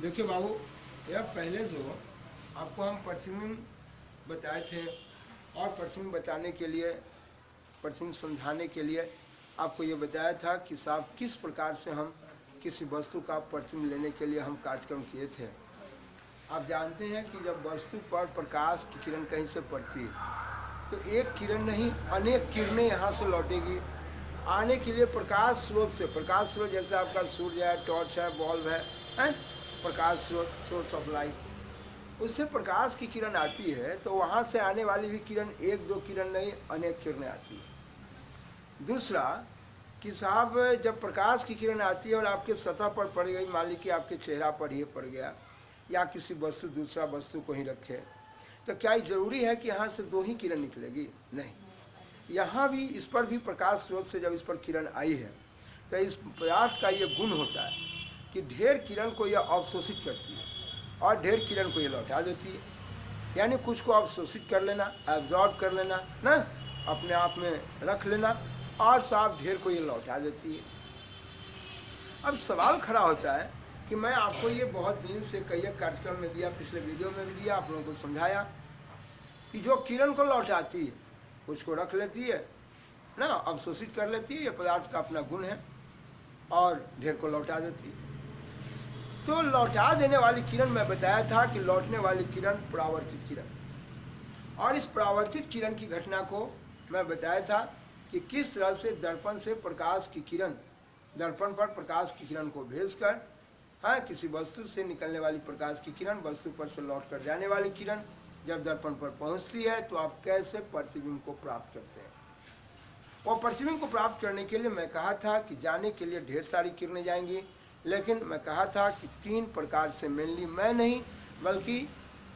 देखिए बाबू, यह पहले जो आपको हम प्रतिबिंब बताए थे और प्रतिबिंब बताने के लिए, प्रतिबिंब समझाने के लिए आपको ये बताया था कि साहब किस प्रकार से हम किसी वस्तु का प्रतिबिंब लेने के लिए हम कार्यक्रम किए थे। आप जानते हैं कि जब वस्तु पर प्रकाश की किरण कहीं से पड़ती है तो एक किरण नहीं अनेक किरणें यहाँ से लौटेगी। आने के लिए प्रकाश स्रोत से, प्रकाश स्रोत जैसे आपका सूर्य है, टॉर्च है, बल्ब है? प्रकाश स्रोत, सोर्स ऑफ लाइट, उससे प्रकाश की किरण आती है तो वहाँ से आने वाली भी किरण एक दो किरण नहीं अनेक किरणें आती है। दूसरा कि साहब जब प्रकाश की किरण आती है और आपके सतह पर पड़ गई, मान ली कि आपके चेहरा पर ही पड़ गया या किसी वस्तु दूसरा वस्तु को ही रखे, तो क्या ये जरूरी है कि यहाँ से दो ही किरण निकलेगी? नहीं, यहाँ भी इस पर भी प्रकाश स्रोत से जब इस पर किरण आई है तो इस पदार्थ का ये गुण होता है कि ढेर किरण को यह अवशोषित करती है और ढेर किरण को ये लौटा देती है। यानी कुछ को अवशोषित कर लेना, एब्जॉर्ब कर लेना ना, अपने आप में रख लेना, और साफ ढेर को ये लौटा देती है। अब सवाल खड़ा होता है कि मैं आपको ये बहुत दिन से कई कार्यक्रम में दिया, पिछले वीडियो में भी दिया, आप लोगों को समझाया कि जो किरण को लौटाती है कुछ को रख लेती है ना, अवशोषित कर लेती है, ये पदार्थ का अपना गुण है, और ढेर को लौटा देती है। तो लौटा देने वाली किरण मैं बताया था कि लौटने वाली किरण परावर्तित किरण, और इस परावर्तित किरण की घटना को मैं बताया था कि किस तरह से दर्पण से प्रकाश की किरण, दर्पण पर प्रकाश की किरण को भेजकर, हाँ, किसी वस्तु से निकलने वाली प्रकाश की किरण वस्तु पर से लौट कर जाने वाली किरण जब दर्पण पर पहुंचती है तो आप कैसे प्रतिबिंब को प्राप्त करते हैं। और प्रतिबिंब को प्राप्त करने के लिए मैं कहा था कि जाने के लिए ढेर सारी किरणें जाएंगी, लेकिन मैं कहा था कि तीन प्रकार से, मेनली मैं नहीं बल्कि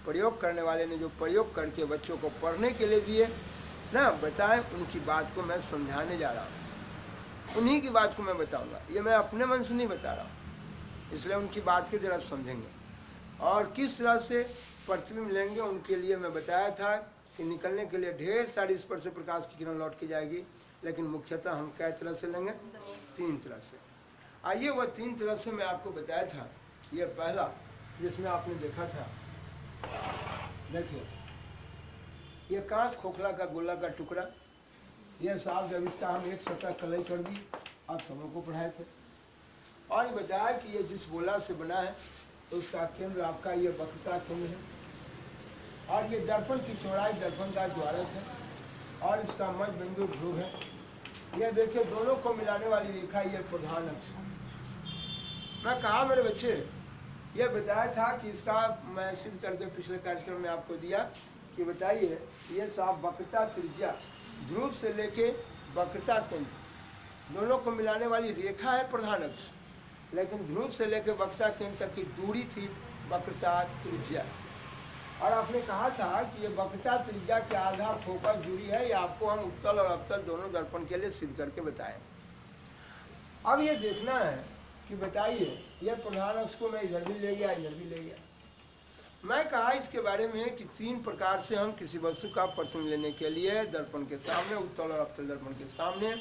प्रयोग करने वाले ने जो प्रयोग करके बच्चों को पढ़ने के लिए दिए ना, बताएं, उनकी बात को मैं समझाने जा रहा हूँ, उन्हीं की बात को मैं बताऊंगा। ये मैं अपने मन से नहीं बता रहा हूँ, इसलिए उनकी बात को जरा समझेंगे और किस तरह से प्रतिबिंब लेंगे। उनके लिए मैं बताया था कि निकलने के लिए ढेर सारी स्पर्श प्रकाश की किरण लौट के जाएगी, लेकिन मुख्यतः हम कै तरह से लेंगे? तीन तरह से। आइए वह तीन तरह से मैं आपको बताया था। ये पहला जिसमें आपने देखा था, देखिए ये कांच खोखला का गोला का टुकड़ा, यह साफ जब इसका हम एक सतह कलई कर दी, आप सबों को पढ़ाए थे, और ये बताया कि ये जिस गोला से बना है तो उसका केंद्र आपका ये वक्रता केंद्र है, और ये दर्पण की चौड़ाई दर्पण का द्वारक है, और इसका मध्य बिंदु ध्रुव है। यह देखिए दोनों को मिलाने वाली रेखा ये प्रधान अक्ष। मैं कहा मेरे बच्चे, यह बताया था कि इसका मैं सिद्ध करके पिछले कार्यक्रम में आपको दिया कि बताइए ये साफ वक्रता त्रिज्या ध्रुव से लेके वक्रता केंद्र दोनों को मिलाने वाली रेखा है प्रधान अक्ष, लेकिन ध्रुव से लेकर वक्रता केंद्र तक की दूरी थी वक्रता त्रिज्या। और आपने कहा था कि ये वक्रता त्रिज्या के आधा फोकस दूरी है, ये आपको हम उत्तल और अवतल दोनों दर्पण के लिए सिद्ध करके बताएं। अब ये देखना है कि बताइए ये प्रधान अक्ष को मैं इधर भी ले गया, इधर भी ले गया। मैं कहा इसके बारे में कि तीन प्रकार से हम किसी वस्तु का प्रतिबिंब लेने के लिए दर्पण के सामने, उत्तल और अवतल दर्पण के सामने,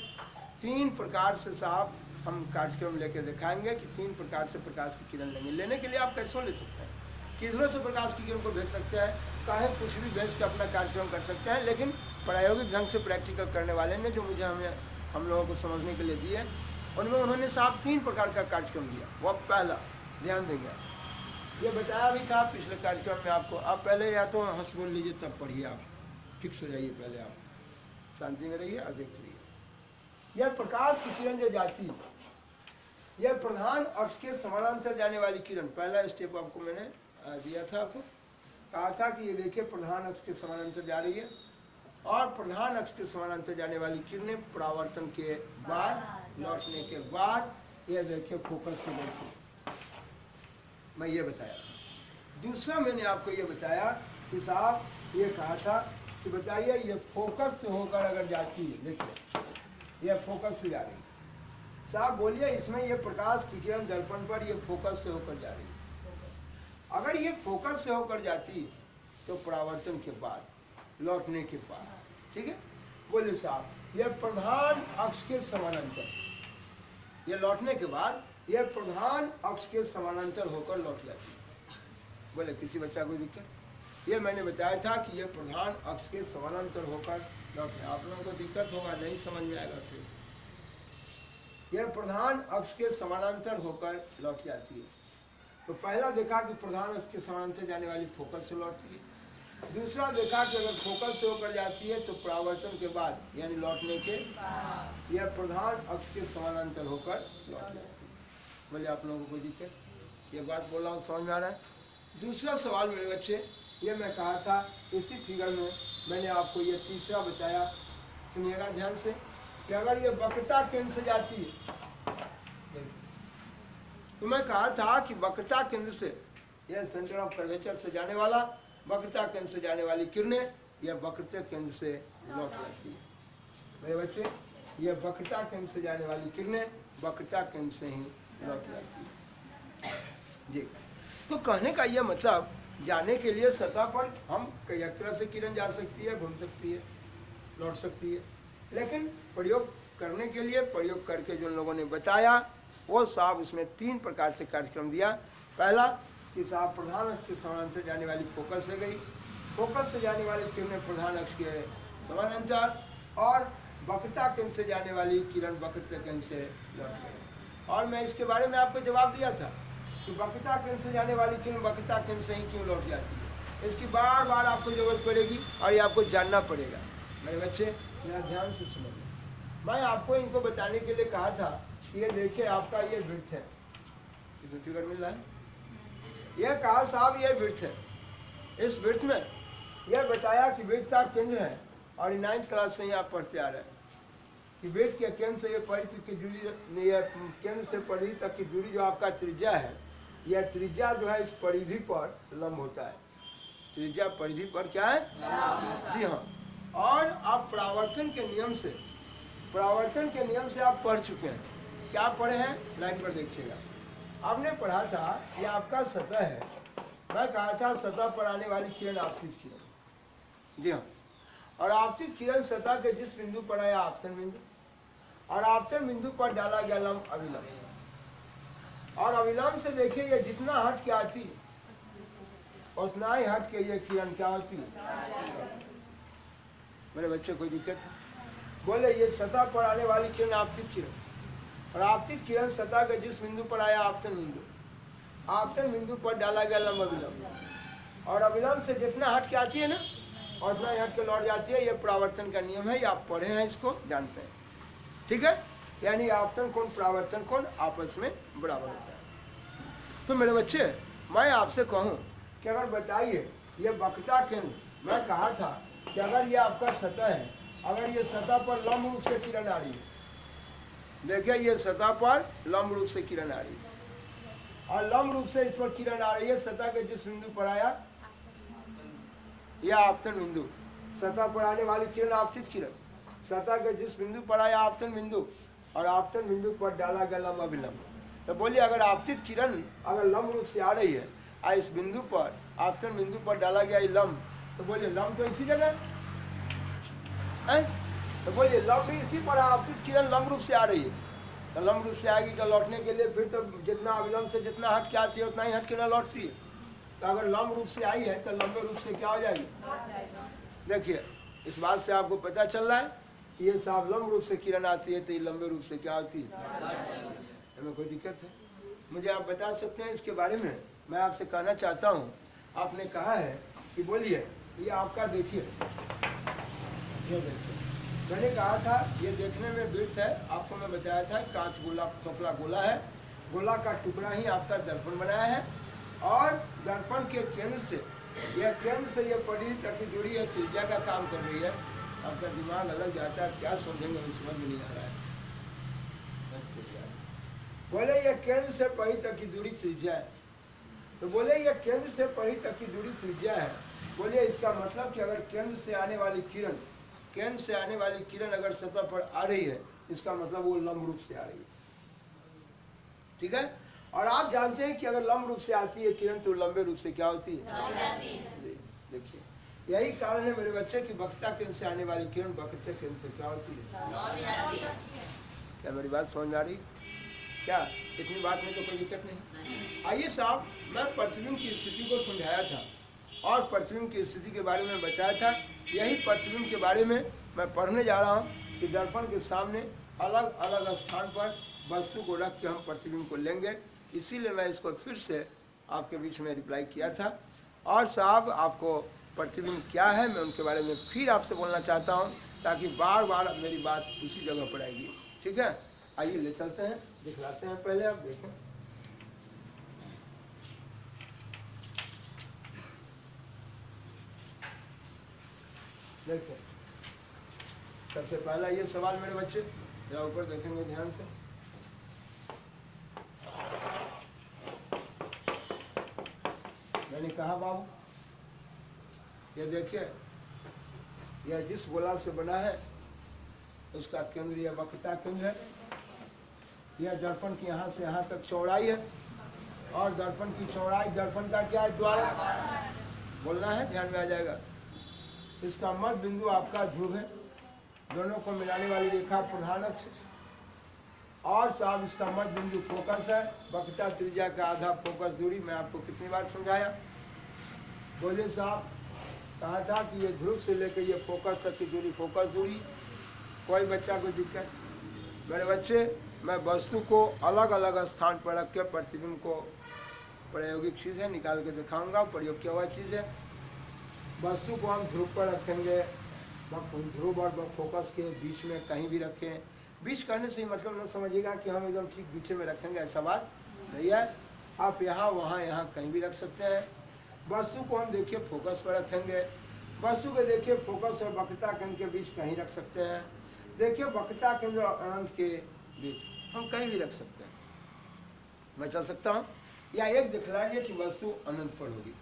तीन प्रकार से साहब हम कार्यक्रम लेके दिखाएंगे कि तीन प्रकार से प्रकाश की किरण लेंगे। लेने के लिए आप कैसे ले सकते हैं, किधरों से प्रकाश की किरण को भेज सकते हैं, चाहे कुछ भी भेज के अपना कार्यक्रम कर सकते हैं, लेकिन प्रायोगिक ढंग से प्रैक्टिकल करने वाले ने जो मुझे हम लोगों को समझने के लिए दिए, उनमें उन्होंने साहब तीन प्रकार का कार्यक्रम दिया। वह पहला, ध्यान देंगे, ये बताया भी था पिछले कार्यक्रम में आपको। आप पहले या तो हंस बोल लीजिए तब पढ़िए, आप फिक्स हो जाइए, पहले आप शांति में रहिए और देखते रहिए। यह प्रकाश की किरण जो जाती है, यह प्रधान अक्ष के समानांतर जाने वाली किरण, पहला स्टेप आपको मैंने दिया था, आपको कहा था कि ये देखिए प्रधान अक्ष के समानांतर जा रही है, और प्रधान अक्ष के समानांतर जाने वाली किरणें परावर्तन के बाद, लौटने के बाद, ये देखिए फोकस से देखिए, मैं ये बताया था। दूसरा मैंने आपको ये बताया कि साहब ये कहा था कि बताइए ये फोकस से होकर अगर जाती है, देखिए यह फोकस से जा रही है, साहब बोलिए इसमें ये प्रकाश की किरण दर्पण पर ये फोकस से होकर जा रही है। अगर ये फोकस से होकर जाती तो परावर्तन के बाद, लौटने के बाद, ठीक है, बोलिए साहब ये प्रधान अक्ष के समानांतर, ये लौटने के बाद ये प्रधान अक्ष के समानांतर होकर लौट जाती है। बोले किसी बच्चा को दिक्कत? ये मैंने बताया था कि ये प्रधान अक्ष के समानांतर होकर लौट, आप लोगों को दिक्कत होगा, नहीं समझ में आएगा। फिर यह प्रधान अक्ष के समानांतर होकर लौट जाती है। तो पहला देखा कि प्रधान अक्ष के समानांतर जाने वाली फोकस से लौटती है। दूसरा देखा कि अगर फोकस से होकर जाती है तो परावर्तन के बाद यानी लौटने के यह प्रधान अक्ष के समानांतर होकर लौट जाती है। बोले आप लोगों को कोई दिक्कत? ये बात बोल रहा हूँ, समझ में आ रहा है? दूसरा सवाल मेरे बच्चे, ये मैं कहा था इसी फिगर में मैंने आपको ये तीसरा बताया, सुनिएगा ध्यान से, कि अगर ये वक्रता केंद्र से जाती है तो मैं कहा था कि वक्रता केंद्र से, यह सेंटर ऑफ कर्वेचर से जाने वाला, वक्रता केंद्र से जाने वाली किरणें यह वक्रता केंद्र से लौट जाती है। मेरे बच्चे, यह वक्रता केंद्र से जाने वाली किरणें वक्रता केंद्र से ही लौट जाती है जी। तो कहने का यह मतलब, जाने के लिए सतह पर हम कई एक तरह से किरण जा सकती है, घूम सकती है, लौट सकती है, लेकिन प्रयोग करने के लिए, प्रयोग करके जो लोगों ने बताया वो साहब इसमें 3 प्रकार से कार्यक्रम दिया। पहला कि साहब प्रधान अक्ष के समानांतर जाने वाली फोकस से गई, फोकस से जाने वाली किरणें प्रधान अक्ष के समानांतर, और वक्रता केंद्र से जाने वाली किरण वक्रता केंद्र से लौट गई। और मैं इसके बारे में आपको जवाब दिया था कि वक्रता केंद्र से जाने वाली किरण वक्रता केंद्र से ही क्यों लौट जाती है। इसकी बार बार आपको जरूरत पड़ेगी और ये आपको जानना पड़ेगा। मेरे बच्चे मेरा ध्यान से सुनिए, मैं आपको इनको बताने के लिए कहा था कि ये देखिए आपका ये वृत्त है, इसमें फिगर मिल रहा है, यह कहा साहब ये वृत्त है। इस वृत्त में यह बताया कि वृत्त का केंद्र है, और 9th क्लास से ही आप पढ़ते आ रहे हैं कि वृत्त के केंद्र से ये परिधि की दूरी, ये केंद्र से परिधि तक की दूरी जो आपका त्रिज्या है, यह त्रिज्या जो है इस परिधि पर लंब होता है। त्रिज्या परिधि पर क्या है? जी हाँ। और आप परावर्तन के नियम से, परावर्तन के नियम से आप पढ़ चुके हैं। क्या पढ़े हैं? लाइन पर देखिएगा। आपने पढ़ा था कि आपका सतह है, मैं कहा था सतह पर आने वाली किरण आपतित किरण, जी हाँ, और आपतित किरण सतह के जिस बिंदु पर आया आपतन बिंदु, और आपतन बिंदु पर डाला गया लंब अविलंब, और अविलंब से देखिए ये जितना हट के आती उतना ही हट के ये किरण क्या होती है। मेरे बच्चे कोई दिक्कत है? बोले ये सतह पर आने वाली किरण आपतित किरण, और आपतित किरण सतह के जिस बिंदु पर आया आपतन बिंदु, आपतन बिंदु पर डाला गया लंब अविलंब, और अविलंब से जितना हट के आती है ना और उतना ही हट के लौट जाती है। ये परावर्तन का नियम है, ये आप पढ़े हैं, इसको जानते हैं, ठीक है। यानी आपतन कोण परावर्तन कोण आपस में बराबर होता है। तो मेरे बच्चे मैं आपसे कहूँ कि अगर बताइए ये वक्रता केंद्र, मैं कहा था कि अगर ये आपका सतह है, अगर ये सतह पर लंब रूप से किरण आ रही है, देखिए ये सतह पर लंब रूप से किरण आ रही है, और लंब रूप से इस पर किरण आ रही है, सतह के जिस बिंदु पर आया यह आपतन बिंदु, सतह पर आने वाली किरण आपतित किरण, सतह के जिस बिंदु पर आया आपतन बिंदु, और आपतन बिंदु पर डाला गया लंब अविलंब। तो बोलिए अगर आपतित किरण अगर लंब रूप से आ रही है और इस बिंदु पर आपतन बिंदु पर डाला गया लंब, तो बोलिए लंब तो इसी जगह है, तो बोलिए लंब भी इसी पर, आपतित किरण लंब रूप से आ रही है, तो लंब रूप से आएगी तो लौटने के लिए फिर तो जितना अविलंब से जितना हट के आती है उतना ही हट के ना लौटती है। तो अगर लंब रूप से आई है तो लंबे रूप से क्या हो जाएगी? देखिए इस बात से आपको पता चल रहा है कि ये साफ लंब रूप से किरण आती है तो ये लंबे रूप से क्या होती है। हमें कोई दिक्कत है? मुझे आप बता सकते हैं इसके बारे में? मैं आपसे कहना चाहता हूँ, आपने कहा है कि बोलिए ये आपका देखिए, ये देखिए मैंने कहा था ये देखने में वृत्त है, आपको मैं बताया था कांच गोला खोखला गोला है, गोला का टुकड़ा ही आपका दर्पण बनाया है, और दर्पण के केंद्र से यह केंद्र से यह परिधि तक की दूरी है, त्रिज्या का काम कर रही है। आपका दिमाग अलग जाता है, क्या समझेंगे अभी समझ में नहीं आ रहा है। बोले ये केंद्र से परिधि तक की दूरी त्रिज्या है, तो बोले ये केंद्र से परिधि तक की दूरी त्रिज्या है, बोलिए इसका मतलब कि अगर केंद्र से आने वाली किरण, केंद्र से आने वाली किरण अगर सतह पर आ रही है, इसका मतलब वो लंब रूप से आ रही है, ठीक है। और आप जानते हैं कि अगर लंब रूप से आती है किरण तो लंबे रूप से क्या होती है? देखिए यही कारण है मेरे बच्चे कि वक्रता केंद्र से आने वाली किरण वक्रता केंद्र से क्या होती है? क्या मेरी बात समझ में आ रही? क्या इतनी बात में तो कोई दिक्कत नहीं। आइए साहब, मैं प्रतिबिंब की स्थिति को समझाया था और प्रतिबिंब की स्थिति के बारे में बताया था। यही प्रतिबिंब के बारे में मैं पढ़ने जा रहा हूँ कि दर्पण के सामने अलग अलग स्थान पर वस्तु को रख के हम प्रतिबिंब को लेंगे। इसीलिए मैं इसको फिर से आपके बीच में रिप्लाई किया था। और साहब, आपको प्रतिबिंब क्या है मैं उनके बारे में फिर आपसे बोलना चाहता हूँ, ताकि बार बार मेरी बात इसी जगह पर आएगी। ठीक है, आइए ले चलते हैं, दिखलाते हैं। पहले आप देखें, देखो सबसे पहला ये सवाल मेरे बच्चे जरा ऊपर देखेंगे ध्यान से। मैंने कहा बाबू, ये देखिए, यह जिस गोला से बना है उसका केंद्र यह वक्रता केंद्र है। यह दर्पण की यहाँ से यहाँ तक चौड़ाई है और दर्पण की चौड़ाई दर्पण का क्या है, द्वार बोलना है, ध्यान में आ जाएगा। इसका मध्य बिंदु आपका ध्रुव है, दोनों को मिलाने वाली रेखा प्रधान अक्ष, और साहब इसका मध्य बिंदु फोकस है। वक्रता त्रिज्या का आधा फोकस दूरी। मैं आपको कितनी बार समझाया, बोले साहब, कहा था कि ये ध्रुव से लेकर ये फोकस तक की दूरी फोकस दूरी। कोई बच्चा को दिक्कत? मेरे बच्चे, मैं वस्तु को अलग अलग स्थान पर रख के प्रतिबिंब को, प्रायोगिक चीज़ है, निकाल के दिखाऊंगा, प्रयोग किया हुआ चीज़ है। वस्तु को हम ध्रुव पर रखेंगे, ध्रुव और फोकस के बीच में कहीं भी रखें। बीच करने से ही मतलब न समझिएगा कि हम एकदम ठीक बीच में रखेंगे, ऐसा बात नहीं है। आप यहाँ वहाँ यहाँ कहीं भी रख सकते हैं। वस्तु को हम देखिए फोकस पर रखेंगे, वस्तु के देखिए फोकस और वक्रता केंद्र के बीच कहीं रख सकते हैं। देखिए वक्रता केंद्र और अनंत के बीच हम कहीं भी रख सकते हैं। मैं चल सकता हूँ, या एक दिखलाइए कि वस्तु अनंत पर होगी।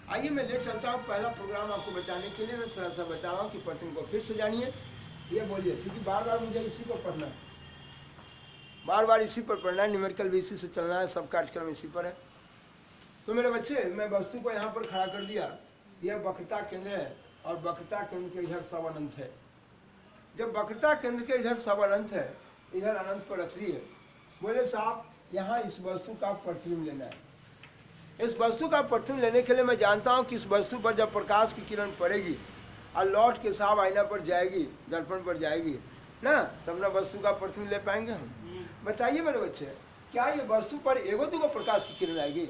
आइए मैं ले चलता हूँ। पहला प्रोग्राम आपको बताने के लिए मैं थोड़ा सा बता रहा हूँ कि प्रश्न को फिर से जानिए, ये बोलिए, क्योंकि बार बार मुझे इसी को पढ़ना है, बार बार इसी पर पढ़ना है। न्यूमेरिकल भी इसी से चलना है, सब कार्यक्रम इसी पर है। तो मेरे बच्चे, मैं वस्तु को यहाँ पर खड़ा कर दिया, यह वक्रता केंद्र है और वक्रता केंद्र के इधर सब अनंत है। जब वक्रता केंद्र के इधर सब अनंत है, इधर अनंत पर रख दिए, बोले साहब यहाँ इस वस्तु का प्रतिबिंब लेना है। इस वस्तु का प्रतिबिंब लेने के लिए मैं जानता हूँ कि इस वस्तु पर जब प्रकाश की किरण पड़ेगी और लौट के साहब आईना पर जाएगी, दर्पण पर जाएगी ना, तब ना वस्तु का प्रतिबिंब ले पाएंगे हम। बताइए मेरे बच्चे, क्या ये वस्तु पर एगो दुगो प्रकाश की किरण आएगी?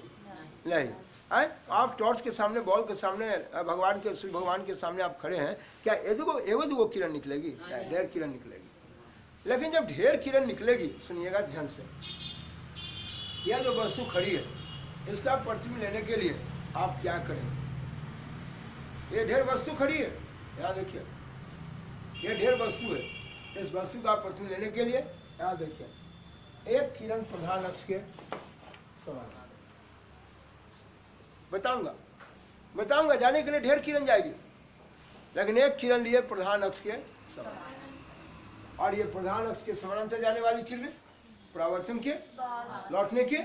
नहीं। आप टॉर्च के सामने, बॉल के सामने, भगवान के, सूर्य भगवान के सामने आप खड़े हैं, क्या एगो दुगो किरण निकलेगी? ढेर किरण निकलेगी। लेकिन जब ढेर किरण निकलेगी, सुनिएगा ध्यान से, यह जो वस्तु खड़ी है इसका प्रतिबिंब लेने के लिए आप क्या करें? ये ढेर वस्तु खड़ी है, यहाँ देखिए, ये ढेर वस्तु है। इस वस्तु का प्रतिबिंब लेने के लिए यहाँ देखिए, एक किरण प्रधान अक्ष के समान। बताऊंगा जाने के लिए ढेर किरण जाएगी, लेकिन एक किरण लिए प्रधान अक्ष के समान। और ये प्रधान अक्ष के समानांतर जाने वाली किरण परावर्तन के लौटने के,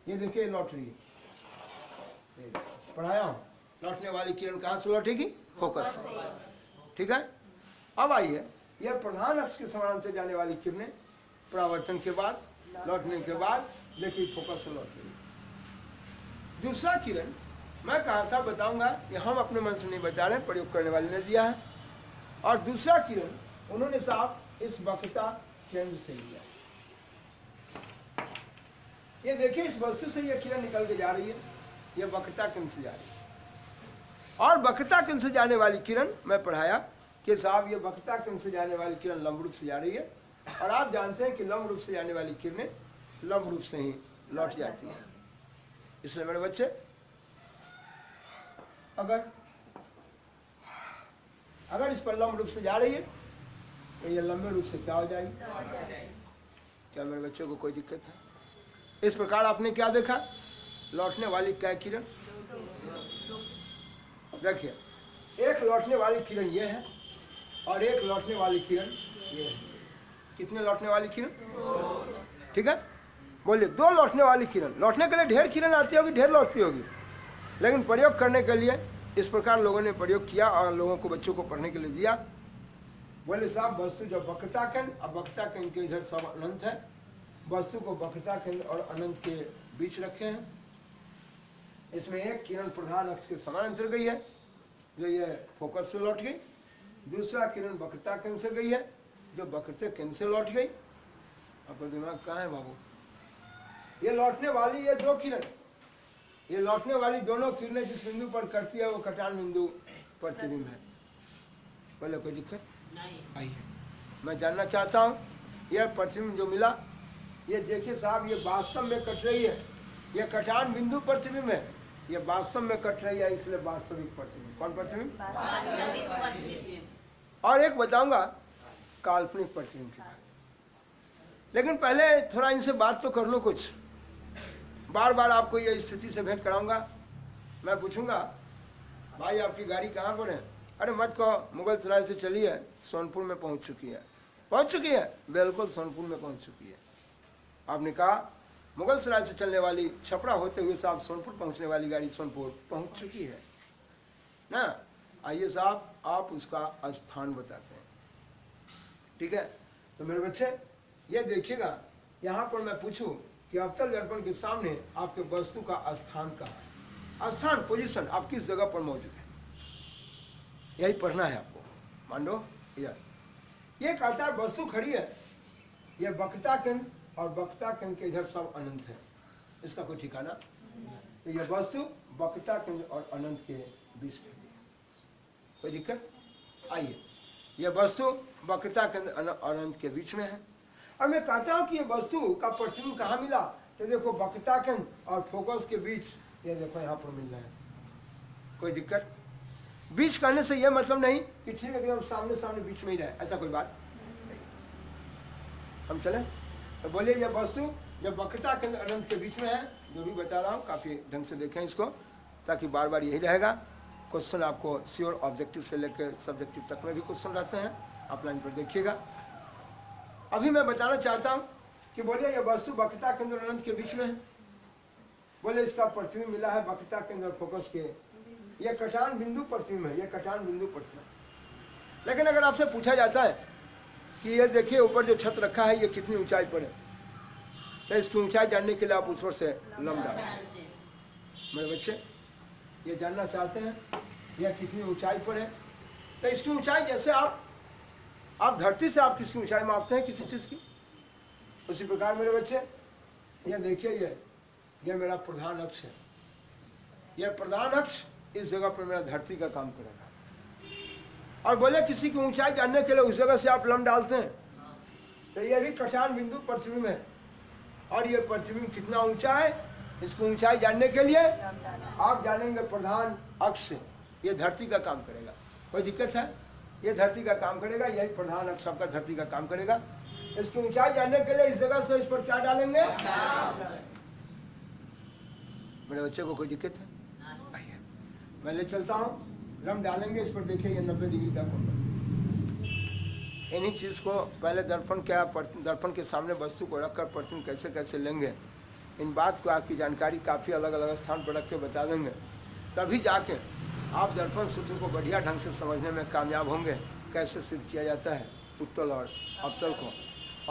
ये देखिए लौट रही है, पढ़ाया हूँ। लौटने वाली किरण कहाँ से लौटेगी? फोकस से। ठीक है, अब आइए, यह प्रधान अक्ष के समानांतर जाने वाली किरणें परावर्तन के बाद, लौटने के बाद देखिए फोकस से लौटेगी। दूसरा किरण मैं कहा था बताऊंगा, ये हम अपने मन से नहीं बता रहे, प्रयोग करने वाले ने दिया है। और दूसरा किरण उन्होंने साहब इस वक्रता केंद्र से लिया। ये देखिए, इस वस्तु से ये किरण निकल के जा रही है, ये वक्रता केंद्र से जा रही है। और वक्रता केंद्र से जाने वाली किरण मैं पढ़ाया कि साहब ये वक्रता केंद्र से जाने वाली किरण लंब रूप से जा रही है। और आप जानते हैं कि लंब रूप से जाने वाली किरणें लंब रूप से ही लौट जाती हैं। इसलिए मेरे बच्चे, अगर इस पर लंब रूप से जा रही है तो ये लंबे रूप से क्या हो जाएगी? क्या मेरे बच्चों को कोई दिक्कत है? इस प्रकार आपने क्या देखा? लौटने वाली क्या किरण? देखिए, एक लौटने वाली किरण ये है और एक लौटने वाली किरण ये है। कितने लौटने वाली किरण? ठीक है, बोलिए, दो लौटने वाली किरण। लौटने के लिए ढेर किरण आती होगी, ढेर लौटती होगी, लेकिन प्रयोग करने के लिए इस प्रकार लोगों ने प्रयोग किया और लोगों को, बच्चों को पढ़ने के लिए दिया। बोले साहब वस्तु जब वक्रता केंद्र, अब वक्रता केंद्र के इधर सब अनंत है वस्तु को वक्रता केंद्र और अनंत के बीच रखे हैं। इसमें एक किरण प्रधान अक्ष के समानांतर गई है जो ये फोकस से लौट गई, दूसरा किरण वक्रता केंद्र से गई है जो वक्रता केंद्र से लौट गई। आपका दिमाग कहाँ है बाबू? ये लौटने वाली ये दो किरण, ये लौटने वाली दोनों किरणें जिस बिंदु पर करती है वो कटान बिंदु प्रतिबिंब है। बोले कोई दिक्कत आई है? मैं जानना चाहता हूँ यह प्रतिबिंब जो मिला, ये देखिए साहब, ये वास्तव में कट रही है, ये कटान बिंदु प्रतिबिंब है, ये वास्तव में कट रही है, इसलिए वास्तविक प्रतिबिंब। कौन प्रतिबिंब? और एक बताऊंगा काल्पनिक प्रतिबिंब की बात। लेकिन पहले थोड़ा इनसे बात तो कर लो कुछ। बार बार आपको ये स्थिति से भेंट कराऊंगा। मैं पूछूंगा भाई आपकी गाड़ी कहाँ पर है? अरे मत कहो, मुगल सराय से चली है, सोनपुर में पहुंच चुकी है। पहुंच चुकी है? बिल्कुल सोनपुर में पहुंच चुकी है। आपने कहा मुगल सराय से चलने वाली, छपरा होते हुए साहब सोनपुर पहुंचने वाली गाड़ी सोनपुर पहुंच चुकी है ना। आइए साहब आप उसका स्थान बताते हैं, ठीक है? तो मेरे बच्चे ये देखिएगा, यहाँ पर मैं पूछूं कि अवतल दर्पण के सामने आपके वस्तु का स्थान कहाँ है? स्थान, पोजीशन, आप किस जगह पर मौजूद है, यही पढ़ना है आपको। मान लो ये कहता है वस्तु खड़ी है, ये वक्रता केंद्र और वक्रता केंद्र के इधर सब अनंत है, इसका कोई ठिकाना। तो ये वस्तु वक्रता केंद्र और अनंत के बीच में, कोई दिक्कत? आइए, ये वस्तु वक्रता केंद्र और अनंत के बीच में है। और मैं कहता हूँ कि ये वस्तु का प्रतिबिंब कहाँ मिला? तो देखो वक्रता केंद्र और फोकस के बीच, ये देखो यहाँ पर मिल रहा है। कोई दिक्कत? बीच करने से यह मतलब नहीं कि ठीक है एकदम सामने सामने बीच में ही रहे, ऐसा कोई बात नहीं। हम चले तो बोलिए ये वस्तु जब वक्रता केंद्र अनंत के बीच में है, जो भी बता रहा हूँ काफी ढंग से देखें इसको, ताकि बार बार यही रहेगा। क्वेश्चन आपको श्योर ऑब्जेक्टिव से लेकर सब्जेक्टिव तक में भी क्वेश्चन रहते हैं, आप लाइन पर देखिएगा। अभी मैं बताना चाहता हूँ कि बोलिए ये वस्तु वक्रता केंद्र अनंत के बीच में है। बोले इसका प्रतिबिंब मिला है वक्रता केंद्र फोकस के, ये कटान बिंदु प्रतिबिंब है, ये कटान बिंदु प्रतिबिंब। लेकिन अगर आपसे पूछा जाता है कि ये देखिए ऊपर जो छत रखा है ये कितनी ऊंचाई पर है, तो इसकी ऊंचाई जानने के लिए आप उस पर से लंब डालें। मेरे बच्चे ये जानना चाहते हैं यह कितनी ऊंचाई पर है, तो इसकी ऊंचाई जैसे आप धरती से आप किसकी ऊंचाई मापते हैं किसी चीज की, उसी प्रकार मेरे बच्चे ये देखिए ये मेरा प्रधान अक्ष है। यह प्रधान अक्ष इस जगह पर मेरा धरती का काम करेगा। और बोले किसी की ऊंचाई जानने के लिए उस जगह से आप लंब डालते हैं, तो यह भी कटान बिंदु प्रतिबिंब है। और ये प्रतिबिंब कितना ऊंचा है, इसकी ऊंचाई जानने के लिए आप जानेंगे प्रधान अक्ष से, ये धरती का काम करेगा। कोई दिक्कत है? ये धरती का काम करेगा, यही प्रधान अक्ष आपका धरती का काम करेगा। इसकी ऊंचाई जानने के लिए इस जगह से इस पर क्या डालेंगे? मेरे बच्चे को कोई दिक्कत है? मैं ले चलता हूँ, रम डालेंगे इस पर। देखिए ये 90 डिग्री का कोण। इन्हीं चीज़ को पहले दर्पण के सामने वस्तु को रखकर प्रतिबिंब कैसे कैसे लेंगे, इन बात को आपकी जानकारी काफ़ी अलग अलग स्थान पर रख के बता देंगे। तभी जाके आप दर्पण सूत्र को बढ़िया ढंग से समझने में कामयाब होंगे, कैसे सिद्ध किया जाता है उत्तल और अवतल को,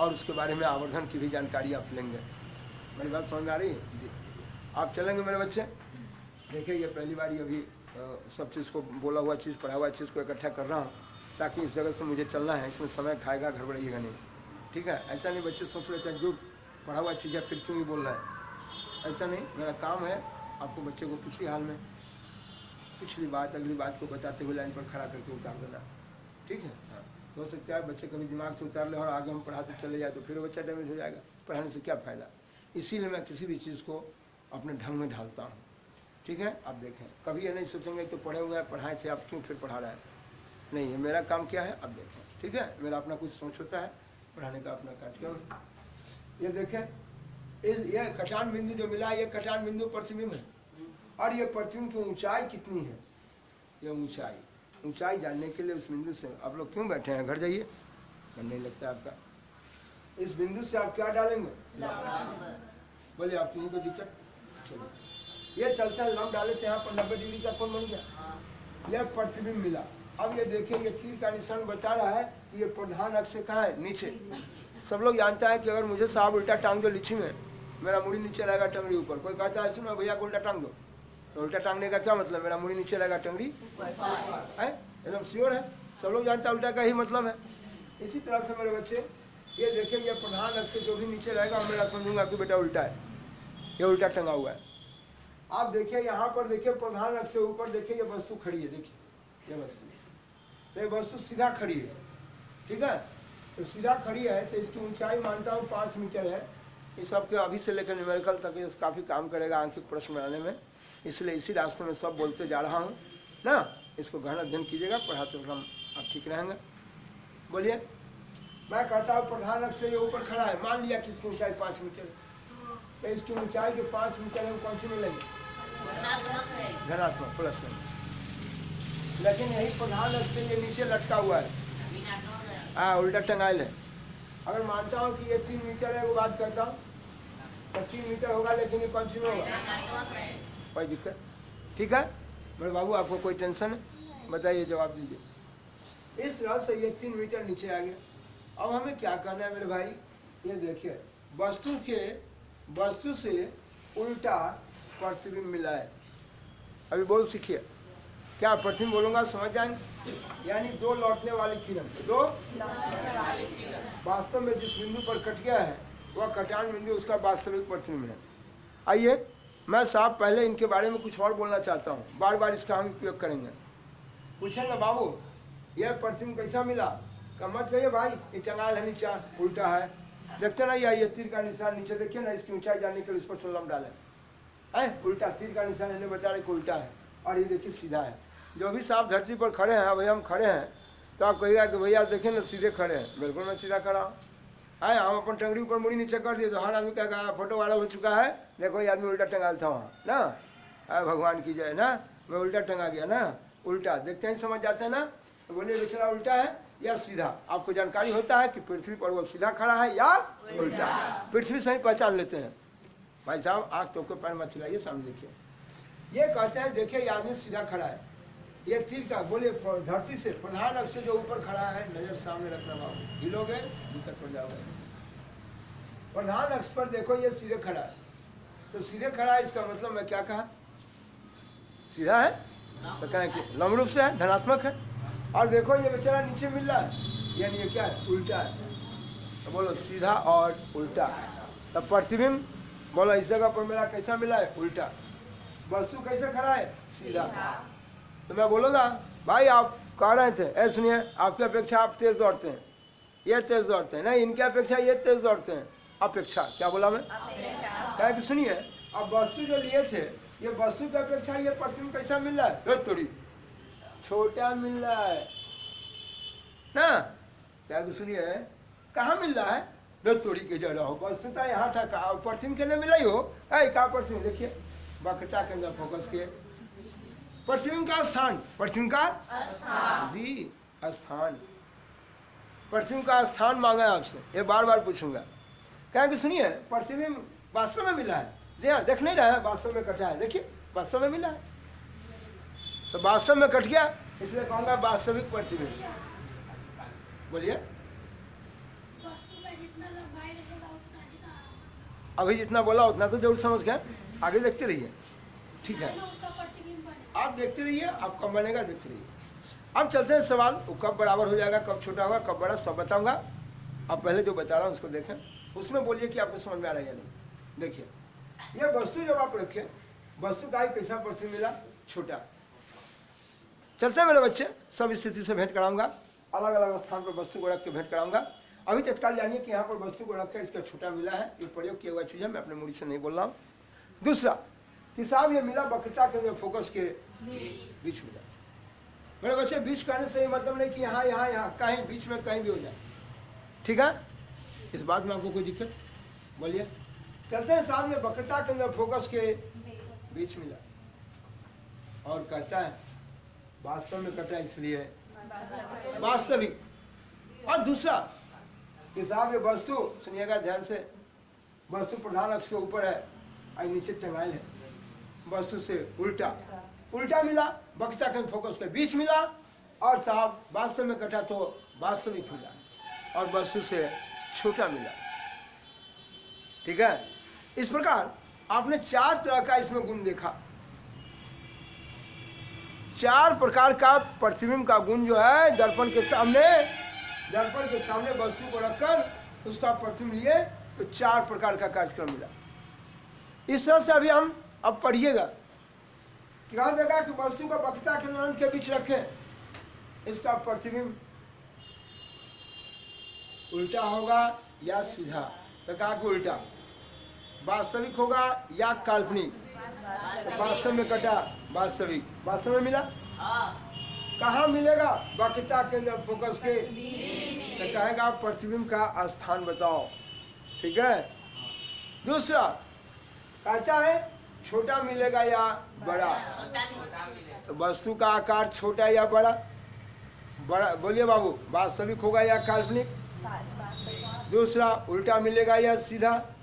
और उसके बारे में आवर्धन की भी जानकारी आप लेंगे। मेरी बात समझ में आ रही है जी? आप चलेंगे मेरे बच्चे? देखिए ये पहली बार अभी सब चीज़ को बोला हुआ चीज़, पढ़ा हुआ चीज़ को इकट्ठा कर रहा हूँ, ताकि इस जगह से मुझे चलना है, इसमें समय खाएगा, गड़बड़ाइएगा नहीं, ठीक है? ऐसा नहीं बच्चे सोच लेते हैं जो पढ़ा हुआ चीज़ है फिर क्यों ही बोल रहा है, ऐसा नहीं। मेरा काम है आपको बच्चे को किसी हाल में पिछली बात अगली बात को बताते हुए लाइन पर खड़ा करके उतार देना, ठीक है? हाँ, हो सकता है बच्चे कभी दिमाग से उतार ले और आगे हम पढ़ाते चले जाए तो फिर बच्चा डैमेज हो जाएगा, पढ़ाने से क्या फ़ायदा। इसीलिए मैं किसी भी चीज़ को अपने ढंग में ढालता हूँ, ठीक है? आप देखें, कभी ये नहीं सोचेंगे तो पढ़े हुए हैं, पढ़ाए थे, आप क्यों फिर पढ़ा रहे हैं, नहीं है। मेरा काम क्या है आप देखें, ठीक है? मेरा अपना कुछ सोच होता है, पढ़ाने का अपना कार्यक्रम। ये देखें ये कटान बिंदु जो मिला है, ये कटान बिंदु प्रतिबिंब है। और ये प्रतिबिंब की ऊंचाई कितनी है, ये ऊंचाई जानने के लिए उस बिंदु से आप लोग क्यों बैठे हैं, घर जाइए, मन नहीं लगता आपका। इस बिंदु से आप क्या डालेंगे? बोले आप किसी को दिक्कत? चलिए ये चलता है, लंब डाले थे यहाँ पर 90 डिग्री का कोण बन गया, यह प्रतिबिंब मिला। अब ये देखिए ये तीर का निशान बता रहा है कि ये प्रधान अक्ष से कहाँ है, नीचे, सब लोग जानता है कि अगर मुझे साहब उल्टा टांग दो लीची में, मेरा मुड़ी नीचे रहेगा टंगड़ी ऊपर। कोई कहता है सुनो भैया को उल्टा टांग दो, तो उल्टा टांगने का क्या मतलब, मेरा मुड़ी नीचे रहेगा टंगड़ी है, एकदम श्योर है, सब लोग जानता है उल्टा का ही मतलब है। इसी तरह से मेरे बच्चे ये देखिए, ये प्रधान अक्ष से जो भी नीचे रहेगा मेरा समझूंगा कि बेटा उल्टा है, ये उल्टा टंगा हुआ है। आप देखिए यहाँ पर देखिए प्रधान अक्ष से ऊपर देखिए ये वस्तु खड़ी है, देखिए ये वस्तु, तो ये वस्तु सीधा खड़ी है, ठीक है। तो सीधा खड़ी है तो इसकी ऊंचाई मानता हूँ 5 मीटर है। इस सब के अभी से लेकर न्यूमेरिकल तक ये काफ़ी काम करेगा आंखिक प्रश्न बनाने में, इसलिए इसी रास्ते में सब बोलते जा रहा हूँ ना। इसको गहन अध्ययन कीजिएगा, पढ़ाते हम आप ठीक रहेंगे। बोलिए, मैं कहता हूँ प्रधान अक्ष से ये ऊपर खड़ा है, मान लिया कि इसकी ऊंचाई 5 मीटर है, तो इसकी ऊंचाई जो 5 मीटर है वो कौन सी मिलेगी, धनात्मक प्लस में। लेकिन यही प्रधान अक्ष से ये नीचे लटका हुआ है, हाँ उल्टा टंगाइल है। अगर मानता हूँ कि ये 3 मीटर है, वो बात करता हूँ तो 3 मीटर होगा, लेकिन ये कौन सी में होगा, कोई दिक्कत, ठीक है मेरे बाबू, आपको कोई टेंशन है, बताइए जवाब दीजिए। इस तरह से ये 3 मीटर नीचे आ गया। अब हमें क्या करना है मेरे भाई, ये देखिए वस्तु से उल्टा प्रतिबिंब मिला है। अभी बोल सीखिए, क्या प्रतिबिंब बोलूंगा समझ जाएंगे, यानी 2 लौटने वाली किरण, 2 वास्तव में जिस बिंदु पर कट गया है वह कटान बिंदु उसका वास्तविक प्रतिबिंब है। आइए मैं साहब पहले इनके बारे में कुछ और बोलना चाहता हूँ, बार बार इसका हम उपयोग करेंगे। पूछेंगे बाबू यह प्रतिबिंब कैसा मिला, का मत कहिए भाई ये टंगाल है नीचे उल्टा है, देखते ना ये तीर का निशान नीचे देखिए ना, इसकी ऊंचाई जानने के लिए उस पर सोलम डाले है, उल्टा तीर का निशान इन्हें बता रहे कि उल्टा है, और ये देखिए सीधा है। जो भी साहब धरती पर खड़े हैं, भैया हम खड़े हैं, तो आप कहिएगा कि भैया देखिए ना सीधे खड़े हैं, बिल्कुल मैं सीधा खड़ा हूँ। है हम अपन टंगड़ी ऊपर मुड़ी नीचे कर दिए तो हर आदमी कहेगा फोटो वायरल हो चुका है, देखो ये आदमी उल्टा टंगाल था वहाँ ना, अरे भगवान की जय ना, मैं उल्टा टंगा गया ना, उल्टा देखते हैं समझ जाते हैं ना। तो बोलिए बेचारा उल्टा है या सीधा, आपको जानकारी होता है कि पृथ्वी पर वो सीधा खड़ा है या उल्टा, पृथ्वी से ही पहचान लेते हैं। भाई साहब आँख तो पैर मत हिलाइए, सामने देखिए, ये कहते हैं देखिए ये आदमी सीधा खड़ा है, ये तीर का बोले धरती से प्रधान अक्ष से जो ऊपर खड़ा है, नजर सामने रखना बाबू, हिलोगे दिक्कत पड़ जाओगे। प्रधान अक्ष पर देखो ये सीधे खड़ा है, तो सीधे खड़ा है इसका मतलब मैं क्या कहा, सीधा है, तो कहें कि लंब रूप से है, धनात्मक है। और देखो ये बेचारा नीचे मिल रहा है, यानी ये क्या है, उल्टा है। तो बोलो सीधा और उल्टा, तो प्रतिबिंब बोलो इस जगह पर मेरा कैसा मिला है, उल्टा। वस्तु कैसे खड़ा है, सीधा। तो मैं बोलूँगा भाई आप कह रहे थे, ए सुनिए आपकी अपेक्षा आप तेज दौड़ते हैं, ये तेज दौड़ते हैं, नहीं इनकी अपेक्षा ये तेज दौड़ते हैं, अपेक्षा क्या बोला मैं, क्या कि सुनिए अब वस्तु जो लिए थे, ये वस्तु की अपेक्षा ये प्रतिबिंब कैसा मिल रहा है, थोड़ी छोटा मिल रहा है ना, क्या कि सुनिए कहाँ मिल रहा है, थोड़ी के जगह हो, वस्तुता यहाँ था, प्रतिबिंब के लिए मिला ही हो, कहाँ प्रतिबिंब देखिए वक्रता के अंदर फोकस किए, प्रतिबिंब का स्थान, प्रतिबिंब का जी स्थान, प्रतिबिंब का स्थान मांगा है आपसे, ये बार बार पूछूंगा। क्या कि सुनिए प्रतिबिंब वास्तव में मिला है, जी हाँ देख नहीं रहा है, वास्तव में कटा है, देखिए वास्तव में मिला है, तो वास्तव में कट गया इसलिए कहूँगा वास्तविक प्रतिबिंब। बोलिए अभी जितना बोला उतना तो जरूर समझ गए, आगे देखते रहिए, ठीक है आप देखते रहिए, आप कब बनेगा देखते रहिए। अब चलते हैं सवाल, वो कब बराबर हो जाएगा, कब छोटा होगा, कब बड़ा, सब बताऊंगा। आप पहले जो बता रहा हूँ उसको देखें, उसमें बोलिए कि आपको समझ में आ रहा है या नहीं। देखिए ये वस्तु जब आप रखें, वस्तु का कैसा प्रतिबिंब मिला, छोटा। चलते हैं मेरे बच्चे, सब स्थिति से भेंट कराऊंगा, अलग अलग स्थान पर वस्तु को रख के भेंट कराऊंगा। अभी तत्काल जानिए कि यहाँ पर वस्तु को रख कर इसका छोटा मिला है, ये प्रयोग किया हुआ चीज़ है, मैं अपने मुड़ी से नहीं बोल रहा हूँ। दूसरा कि साहब ये मिला वक्रता के फोकस के बीच मिला। मेरे बच्चे बीच कहने से ये मतलब नहीं कि यहाँ यहाँ यहाँ कहीं बीच में कहीं भी हो जाए, ठीक है, इस बात में आपको कोई दिक्कत, बोलिए। चलते हैं साहब ये वक्रता के अंदर फोकस के बीच मिला, और कहता है वास्तव में कटा इसलिए वास्तविक। और दूसरा कि साहब ये वस्तु सुनिएगा ध्यान से, वस्तु प्रधान अक्ष के ऊपर है और नीचे टंगाइल है, वस्तु से उल्टा उल्टा मिला, वक्रता के फोकस के बीच मिला, और साहब वास्तव में कटा तो वास्तविक मिला, और वस्तु से छोटा मिला। ठीक है, इस प्रकार आपने 4 तरह का इसमें गुण देखा। 4 प्रकार का प्रतिबिंब का गुण जो है दर्पण के सामने वस्तु को रखकर उसका प्रतिबिंब लिए तो 4 प्रकार का कार्यक्रम मिला। इस तरह से अभी हम अब पढ़िएगा, क्या देगा कि वस्तु को वक्रता के अनंत के बीच रखें, इसका प्रतिबिंब उल्टा होगा या सीधा। तो कहा कि उल्टा। वास्तविक होगा या काल्पनिक। वास्तव में कटा, वास्तव में मिला। कहाँ मिलेगा? वक्रता के अंदर फोकस के। तो कहेगा प्रतिबिंब का स्थान बताओ। ठीक है। दूसरा कहता है छोटा मिलेगा या बड़ा। तो वस्तु का आकार छोटा या बड़ा। बोलिए बाबू, वास्तविक होगा या काल्पनिक। दूसरा उल्टा मिलेगा या सीधा।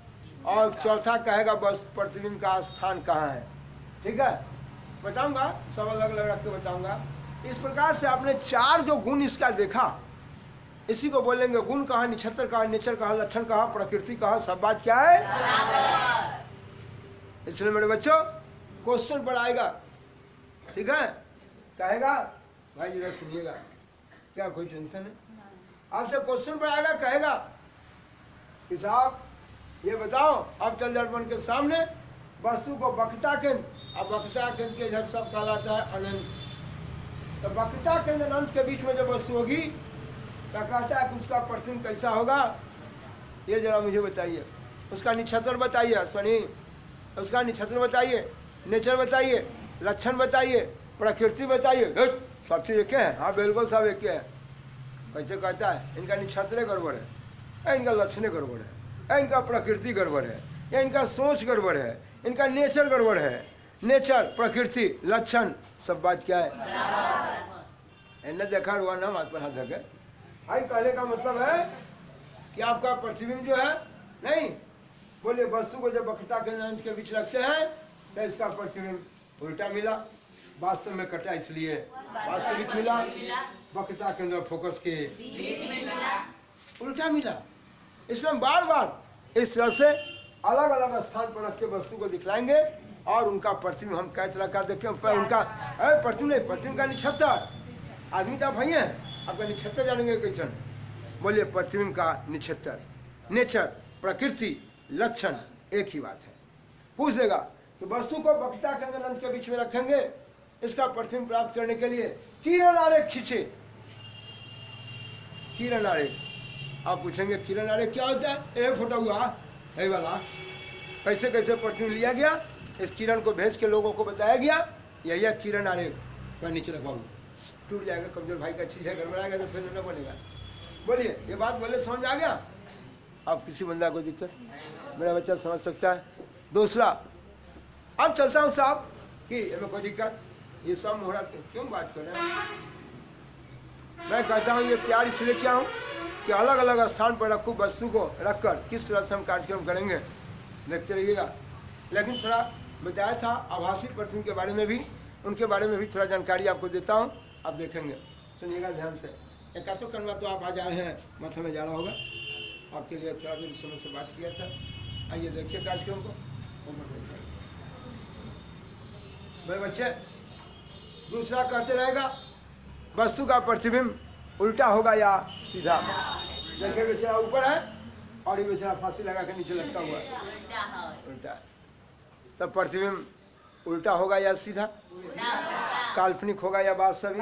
और चौथा कहेगा बस प्रतिबिंब का स्थान कहाँ है। ठीक है, बताऊंगा, सब अलग अलग रख के बताऊंगा। इस प्रकार से आपने 4 जो गुण इसका देखा, इसी को बोलेंगे गुण कहा, निछत्र कहा, नेचर कहा, लक्षण कहा, प्रकृति कहा। सब बात क्या है? इसलिए मेरे बच्चों क्वेश्चन पर आएगा। ठीक है, कहेगा भाई जरा सुनिएगा, क्या कोई टेंशन है? आपसे क्वेश्चन पर आएगा, कहेगा कि साहब ये बताओ, अब चल दर्पण के सामने वस्तु को वक्रता केंद्र, अब वक्रता केंद्र के इधर सब कहलाता है अनंत। तो वक्रता केंद्र अनंत के बीच में जब वस्तु होगी तो कहता है कि उसका प्रतिबिंब कैसा होगा, ये जरा मुझे बताइए। उसका निछत्र बताइए, सुनिए, उसका निछत्र बताइए, नेचर बताइए, लक्षण बताइए, प्रकृति बताइए। सब चीज एक है। हाँ बिल्कुल सब एक है। कैसे कहता है? इनका निछत्र गड़बड़ है, इनका लक्षण गड़बड़ है, इनका प्रकृति गड़बड़ है, या इनका सोच गड़बड़ है, इनका नेचर गड़बड़ है। नेचर, प्रकृति, लक्षण सब बात क्या है? इन्हें देखा हुआ ना हाथ पर हाथ धके। भाई कहने का मतलब है कि आपका प्रतिबिंब जो है, नहीं बोलिए, वस्तु को जब वक्रता के अनंत के बीच रखते हैं तो इसका प्रतिबिंब उल्टा मिला, वास्तव में कटा इसलिए वास्तविक मिला, वक्रता के अंदर फोकस के उल्टा मिला। इसलिए हम बार बार इस तरह से अलग अलग स्थान पर रख के वस्तु को दिखलाएंगे और उनका प्रतिबिंब हम कई तरह का देखें। उनका प्रतिबिंब नहीं, प्रतिबिंब का निछत्र। आदमी तो आप भाई हैं, आपका निछत्र जानेंगे कैसन? बोलिए, प्रतिबिंब का निछत्र, नेचर, प्रकृति, लक्षण एक ही बात है। पूछेगा तो वस्तु को वक्रता के अंदर अनंत के बीच में रखेंगे, इसका प्रतिबिंब प्राप्त करने के लिए किरण आरेख खींचे। किरण आरेख, आप पूछेंगे किरण आरेख क्या होता है? ये फोटो हुआ है वाला, कैसे कैसे प्रतिबिंब लिया गया, इस किरण को भेज के लोगों को बताया गया, यही किरण आरेख। पर नीचे रखवाऊ, टूट जाएगा, कमजोर भाई का चीज है, गड़बड़ाएगा तो फिर न बनेगा। बोलिए, ये बात बोले समझ में आ गया? अब किसी बंदा को दिक्कत, मेरा बच्चा समझ सकता है। दूसरा, अब चलता हूँ साहब कि इसमें कोई दिक्कत, ये सब मोहरा क्यों बात कर रहे हैं? मैं कहता हूँ ये तैयार इसलिए क्या हूँ कि अलग अलग स्थान पर रखूँ वस्तु को रखकर किस तरह से हम कार्यक्रम करेंगे, देखते रहिएगा। लेकिन थोड़ा बताया था आभासी प्रतिबिंब के बारे में भी, उनके बारे में भी थोड़ा जानकारी आपको देता हूँ, आप देखेंगे, सुनिएगा ध्यान से। एकात्व करना तो आप आज आए हैं, माथा में जा रहा होगा, आपके लिए थोड़ा देर समय से बात किया था। आइए देखिए कार्यक्रम को मेरे बच्चे। दूसरा कहते रहेगा वस्तु का प्रतिबिंब उल्टा होगा या सीधा। देखिए बेचारा ऊपर है और ये बेचारा फांसी लगा के नीचे लटका हुआ है, उल्टा। तब प्रतिबिंब उल्टा होगा या सीधा, काल्पनिक होगा या वास्तविक?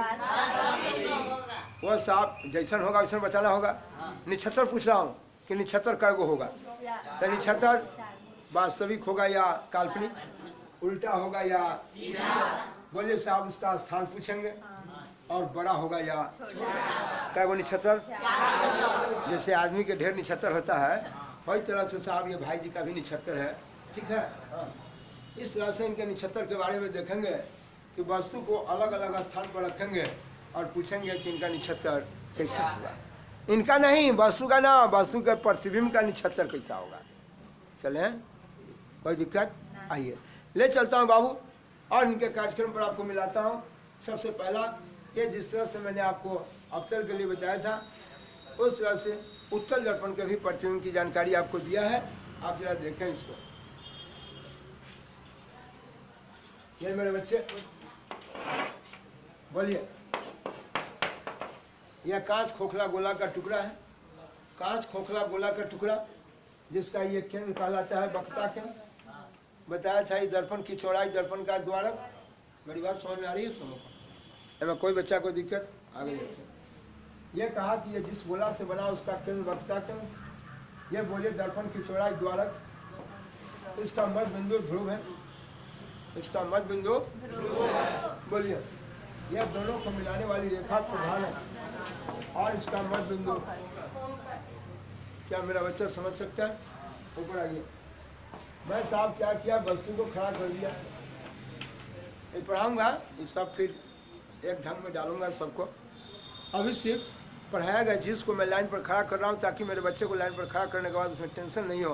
वह साहब जैसन होगा वैसन बताना होगा। निछत्र पूछ रहा हूँ कि निछत्र कै गो होगा? तो निछत्र वास्तविक होगा या काल्पनिक, उल्टा होगा या? बोलिए साहब, उसका स्थान पूछेंगे, और बड़ा होगा या कै गो निछत्र? जैसे आदमी के ढेर निछत्र होता है, वही तरह से साहब ये भाई जी का भी निछत्र है। ठीक है, इस तरह से इनके निछत्र के बारे में देखेंगे कि वस्तु को अलग अलग स्थान पर रखेंगे और पूछेंगे कि इनका निछत्र कैसा होगा। इनका नहीं, वस्तु का ना, वस्तु के प्रतिबिंब का निछत्र कैसा होगा। चले, कोई दिक्कत? आइए ले चलता हूँ बाबू और इनके कार्यक्रम पर आपको मिलाता हूँ। सबसे पहला, ये जिस तरह से मैंने आपको अवतल के लिए बताया था, उस तरह से उत्तल दर्पण के भी प्रतिबिंब की जानकारी आपको दिया है। आप जरा देखें इसको। ये मेरे बच्चे बोलिए, यह कांच खोखला गोला का टुकड़ा है, कांच खोखला गोला का टुकड़ा जिसका ये केंद्र कहलाता है वक्रता केंद्र। बताया था ये दर्पण की चौड़ाई, दर्पण का द्वारक। मेरी बात समझ में आ रही है? सुनो, हमें कोई बच्चा को दिक्कत आगे देखिए। ये कहा कि ये जिस गोला से बना उसका केंद्र वक्रता केंद्र। ये बोले दर्पण की चौड़ाई द्वारक, इसका मध्य बिंदु ध्रुव है, इसका मध्य बिंदु बोलिए, यह दोनों को मिलाने वाली रेखा प्रधान है और इसका मध्य बिंदु। क्या मेरा बच्चा समझ सकता है? ऊपर आइए। मैं साहब क्या किया, वस्तु को खड़ा कर दिया। ये पढ़ाऊंगा, ये सब फिर एक ढंग में डालूंगा सबको। अभी सिर्फ पढ़ाया गया जिसको मैं लाइन पर खड़ा कर रहा हूँ, ताकि मेरे बच्चे को लाइन पर खड़ा करने के बाद उसमें टेंशन नहीं हो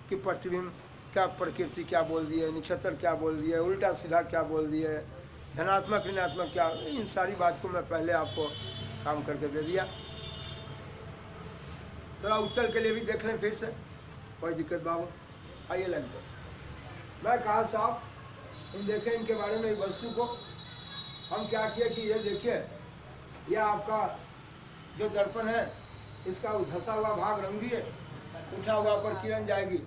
कि प्रतिबिंब क्या, प्रकृति क्या बोल दी है, नक्षत्र क्या बोल दिए, उल्टा सीधा क्या बोल दिए, धनात्मक ऋणात्मक क्या। इन सारी बात को मैं पहले आपको काम करके दे दिया। थोड़ा उत्तर के लिए भी देख लें फिर से, कोई दिक्कत बाबू? आइए लाइन पर। मैं कहा साहब इन देखें, इनके बारे में वस्तु को हम क्या किए कि ये देखिए, यह आपका जो दर्पण है इसका धंसा हुआ भाग रंग दिए, उठा हुआ पर किरण जाएगी।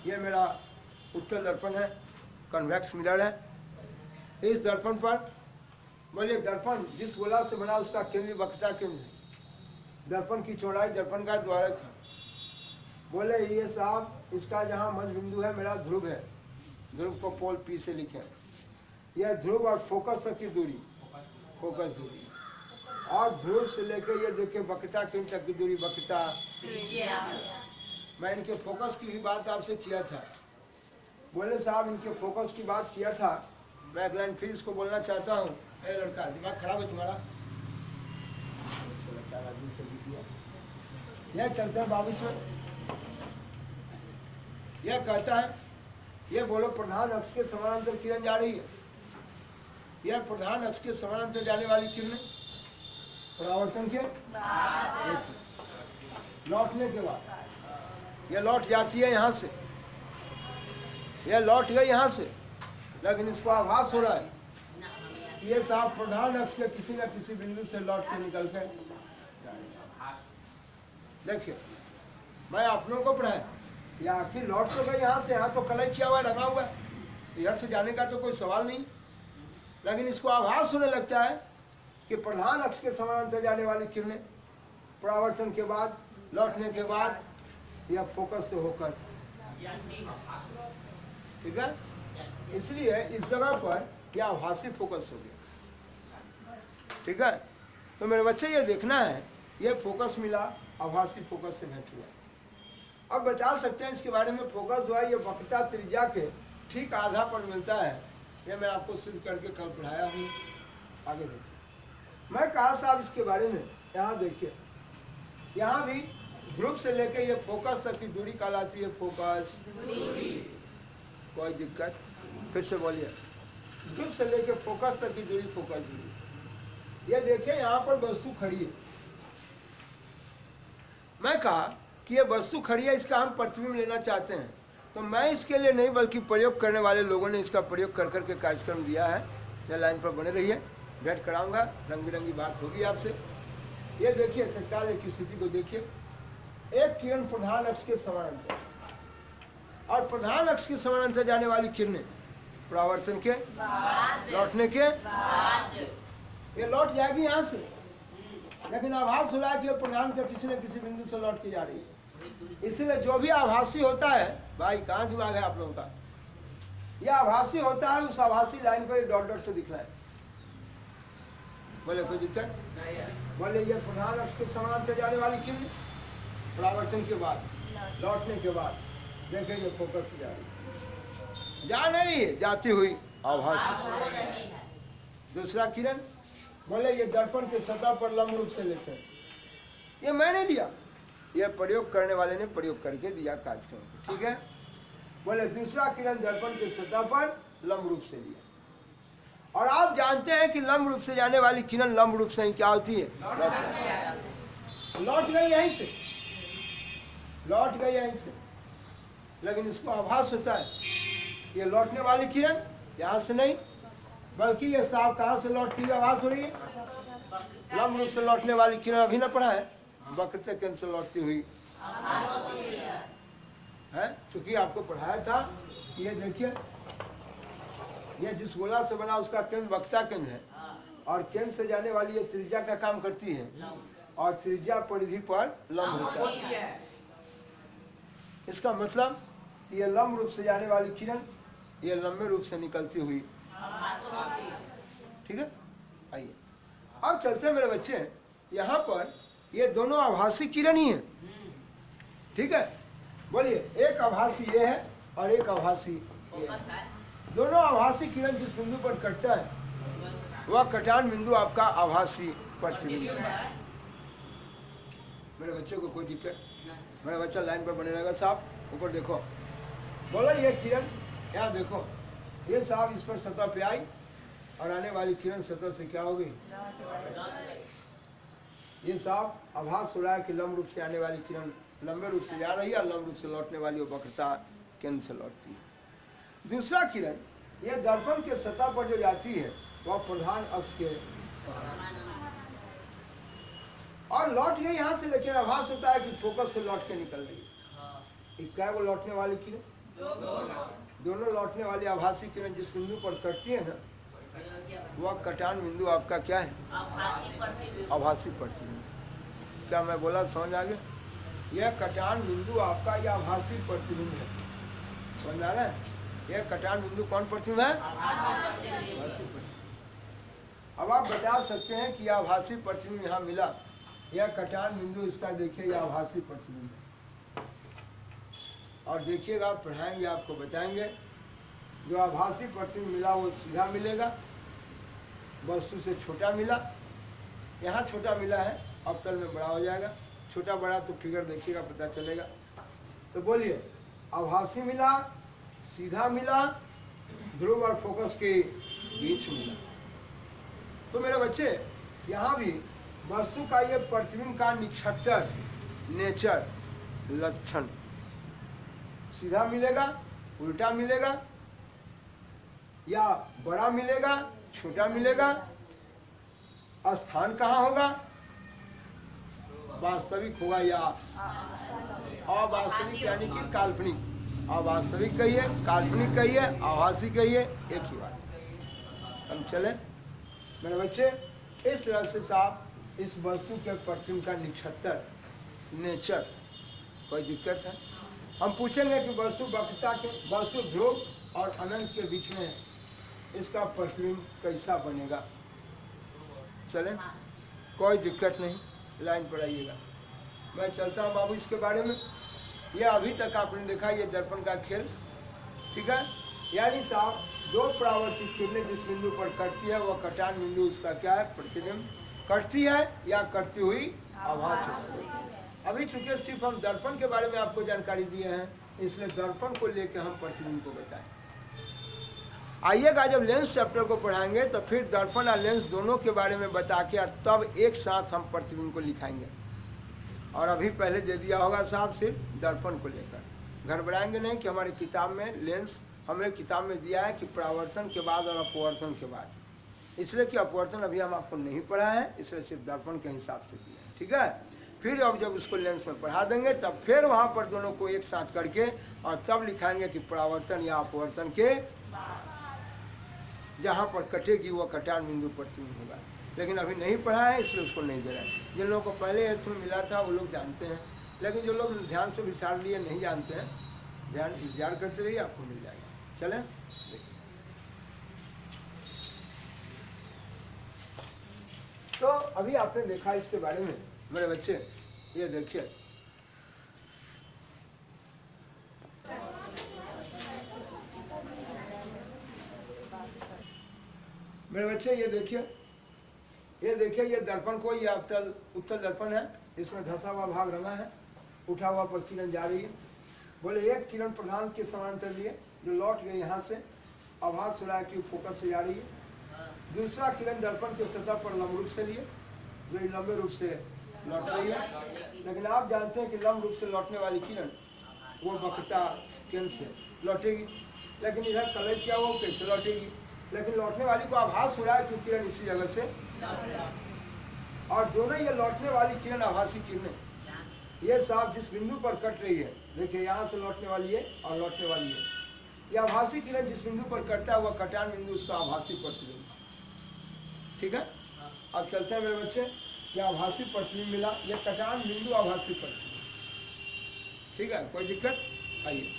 ये मेरा उत्तल दर्पण है, कन्वेक्स मिरर है। इस दर्पण पर बोले दर्पण जिस गोला से बना उसका केंद्र वक्रता केंद्र, दर्पण की चौड़ाई दर्पण का द्वारक है। बोले ये साहब इसका जहाँ मध्य बिंदु है मेरा ध्रुव है, ध्रुव को पोल पी से लिखे। यह ध्रुव और फोकस तक की दूरी, फोकस दूरी, और ध्रुव से लेकर ये देखिए वक्रता केंद्र तक की दूरी, वक्रता। मैं इनके फोकस की भी बात आपसे किया था। बोले साहब इनके फोकस की बात किया था। मैं एक लाइन फिर इसको बोलना चाहता हूँ। ए लड़का, दिमाग खराब है तुम्हारा? यह चलता है बाबू से, यह कहता है, यह बोलो प्रधान अक्ष के समानांतर किरण जा रही है। यह प्रधान अक्ष के समानांतर जाने वाली किरण परावर्तन के लौटने के बाद यह लौट जाती है यहाँ से, यह लौट गई यहाँ से, लेकिन इसको आभास हो रहा है ये साहब प्रधान अक्ष के किसी न किसी बिंदु से लौट के निकल के। देखिए मैं अपनों को पढ़ाया, या आखिर लौट तो गए यहाँ से, यहाँ तो कलई किया हुआ रंगा हुआ है, इधर से जाने का तो कोई सवाल नहीं। लेकिन इसको आभास होने लगता है कि प्रधान अक्ष के समानांतर जाने वाली किरणें परावर्तन के बाद, लौटने के बाद यह फोकस से होकर, ठीक है, इसलिए इस जगह पर यह आभासी फोकस हो गया। ठीक है, तो मेरे बच्चे ये देखना है, ये फोकस मिला, आभासी फोकस से भेंट हुआ। अब बता सकते हैं इसके बारे में, फोकस जो है ये वक्रता त्रिज्या के ठीक आधा पर मिलता है। ये मैं आपको सिद्ध करके कल पढ़ाया हूँ। आगे देखिए, मैं कहा साहब इसके बारे में, यहाँ देखिए, यहाँ भी ध्रुव से लेके ये फोकस तक की दूरी कहलाती है फोकस। कोई दिक्कत? फिर से बोलिए, ध्रुव से लेके फोकस तक की दूरी फोकस दूरी। ये देखिए यहाँ पर वस्तु खड़ी है। मैं कहा कि ये वस्तु खड़ी है, इसका हम प्रतिबिंब लेना चाहते हैं। तो मैं इसके लिए नहीं बल्कि प्रयोग करने वाले लोगों ने इसका प्रयोग कर करके कार्यक्रम दिया है। यह लाइन पर बने रहिए, भेंट कराऊंगा, रंग बिरंगी बात होगी आपसे। ये देखिए तत्काल की स्थिति को देखिए, एक किरण प्रधान अक्ष के समानांतर, और प्रधान अक्ष के समानांतर जाने वाली किरणें परावर्तन के लौटने के, ये लौट जाएगी यहाँ से, लेकिन आभास हो रहा है कि प्रधान के किसी न किसी बिंदु से लौट के जा रही है। इसलिए जो भी आभासी होता है, भाई कहाँ दिमाग है आप लोगों का, यह आभासी होता है, उस आभासी लाइन को डॉट डॉट से दिखलाए। बोले कोई दिक्कत? बोले ये प्रधान अक्ष के समानांतर जाने वाली किरण परावर्तन के बाद, लौटने के बाद देखे ये फोकस से जा रही है, जा नहीं है, जाती हुई आभासी। दूसरा किरण बोले ये दर्पण के सतह पर लंब रूप से लेते हैं। ये मैंने दिया, ये प्रयोग करने वाले ने प्रयोग करके दिया कार्यक्रम, ठीक है। बोले दूसरा किरण दर्पण के सतह पर लंब रूप से लिया। और आप जानते हैं कि लंब रूप से जाने वाली किरण लंब रूप से ही क्या होती है, लौट गई यहीं से, लौट गई यहीं से, लेकिन इसको आभास होता है ये लौटने वाली किरण यहाँ से नहीं, बल्कि ये सांप कहाँ से लौटती है आभास हो रही है, लंब रूप से लौटने वाली किरण अभी न पढ़ा है, वक्रता केंद्र से लौटती हुई है। चूंकि आपको पढ़ाया था, ये देखिए ये जिस गोला से बना उसका केंद्र वक्रता केंद्र है, और केंद्र से जाने वाली ये त्रिज्या का काम करती है, और त्रिज्या परिधि पर लंब होता है। इसका मतलब ये लंब रूप से जाने वाली किरण ये लंबे रूप से निकलती हुई, ठीक है। आइए अब चलते हैं मेरे बच्चे, यहाँ पर ये दोनों आभासी किरण ही है, ठीक है। बोलिए, एक आभासी ये है और एक आभासी ये है। दोनों आभासी किरण जिस बिंदु पर कटता है वह कटान बिंदु आपका आभासी प्रतिबिंब है। मेरे बच्चे को कोई दिक्कत, मेरा बच्चा लाइन पर बने रहेगा। साहब ऊपर देखो, बोलो ये किरण यहाँ देखो, ये साहब इस पर सतह पे आई और आने वाली किरण सतह से क्या हो गई, ये साहब आभास हो रहा है कि लंब रूप से आने वाली किरण लंबे रूप से जा रही है, लंब रूप से लौटने वाली वो वक्रता केंद्र से लौटती है। दूसरा किरण ये दर्पण के सतह पर जो जाती है वह प्रधान अक्ष के और लौट गई यहाँ से, लेकिन आभास होता है कि फोकस से लौट के निकल रही है। क्या वो लौटने वाली किरण, दोनों लौटने वाली आभासी किरण जिस बिंदु पर कटती है ना वह कटान बिंदु आपका क्या है, आभासी प्रतिबिंब। क्या मैं बोला समझ आ गया? यह कटान बिंदु आपका यह आभासी प्रतिबिंब है, समझ आ रहा है? यह कटान बिंदु कौन प्रतिबिंब है, आभासी प्रतिबिंब। अब आप बता सकते हैं कि यह आभासी प्रतिबिंब यहाँ मिला, यह कटान बिंदु इसका देखिए यह आभासी प्रतिबिंब है। और देखिएगा पढ़ाएंगे आपको बताएंगे, जो आभासी प्रतिबिंब मिला वो सीधा मिलेगा, वस्तु से छोटा मिला, यहाँ छोटा मिला है अवतल में बड़ा हो जाएगा, छोटा बड़ा तो फिगर देखिएगा पता चलेगा। तो बोलिए, आभासी मिला, सीधा मिला, ध्रुव और फोकस के बीच मिला। तो मेरे बच्चे यहाँ भी वस्तु का ये प्रतिबिंब का निक्षत्र नेचर लक्षण सीधा मिलेगा, उल्टा मिलेगा, या बड़ा मिलेगा, छोटा मिलेगा, स्थान कहाँ होगा, वास्तविक होगा या अवास्तविक यानी कि काल्पनिक। अवास्तविक कहिए, काल्पनिक कहिए, आभासी कहिए, एक ही बात। हम चले मेरे बच्चे, इस तरह से साहब इस वस्तु के प्रतिबिंब का निक्षत्र नेचर, कोई दिक्कत है? हम पूछेंगे कि वस्तु वक्रता के, वस्तु ध्रुव और अनंत के बीच में इसका प्रतिबिंब कैसा बनेगा। चलें, कोई दिक्कत नहीं, लाइन पर आइएगा। मैं चलता हूँ बाबू इसके बारे में। ये अभी तक आपने देखा ये दर्पण का खेल, ठीक है। यानी साहब दो परावर्तित किरणें जिस बिंदु पर कटती है वह कटान बिंदु उसका क्या है, प्रतिबिंब। कटती है या कटती हुई आभास होती है। अभी चूंकि सिर्फ हम दर्पण के बारे में आपको जानकारी दिए हैं, इसलिए दर्पण को लेकर हम प्रतिबिंब को बताएं। आइएगा जब लेंस चैप्टर को पढ़ाएंगे तो फिर दर्पण और लेंस दोनों के बारे में बता के तब एक साथ हम प्रतिबिंब को लिखाएंगे। और अभी पहले दे दिया होगा साहब सिर्फ दर्पण को लेकर, गड़बड़ाएंगे नहीं कि हमारी किताब में लेंस, हमारे किताब में दिया है कि परावर्तन के बाद और अपवर्तन के बाद, इसलिए कि अपवर्तन अभी हम आपको नहीं पढ़ा है, इसलिए सिर्फ दर्पण के हिसाब से दिया है, ठीक है। फिर अब जब उसको लेंस में पढ़ा देंगे तब फिर वहाँ पर दोनों को एक साथ करके और तब लिखाएंगे कि परावर्तन या अपवर्तन के जहाँ पर कटेगी वह कटान बिंदु प्रतिबिंब होगा। लेकिन अभी नहीं पढ़ा है इसलिए उसको नहीं दे रहा है। जिन लोगों को पहले अर्थ में मिला था वो लोग जानते हैं, लेकिन जो लोग ध्यान से विचार लिए नहीं जानते हैं, ध्यान इंतजार करते रहिए, आपको मिल जाएगा। चलें, तो अभी आपने देखा इसके बारे में मेरे बच्चे, ये देखिए मेरे बच्चे, ये देखिए ये दर्पण को, ये उत्तल दर्पण है, इसमें धंसा हुआ भाग रंगा है, उठा हुआ पर किरण जा रही है। बोले एक किरण प्रधान के समांतर लिए जो लौट गई यहाँ से, आभास हो रहा है कि फोकस से जा रही है। दूसरा किरण दर्पण के सतह पर लंब रूप से लिए जो लंबे रूप से लौट रही है। लेकिन आप जानते हैं कि लंब रूप से लौटने वाली किरण वो वक्रता केंद्र से लौटेगी, लेकिन इधर कलज क्या वो कैसे लौटेगी? लेकिन लौटने वाली को आभास हो रहा है कि किरण इसी जगह से, और दोनों ये लौटने वाली किरण आभासी किरणें, ये साफ जिस बिंदु पर कट रही है, देखिए यहाँ से लौटने वाली है और लौटने वाली है, ये आभासी किरण जिस बिंदु पर कटता है वह कटान बिंदु उसका आभासी प्रतिबिंब। ठीक है, अब चलते हैं मेरे बच्चे, क्या आभासी प्रतिबिंब मिला, ये कटान बिंदु आभासी प्रतिबिंब। ठीक है, कोई दिक्कत? आइए।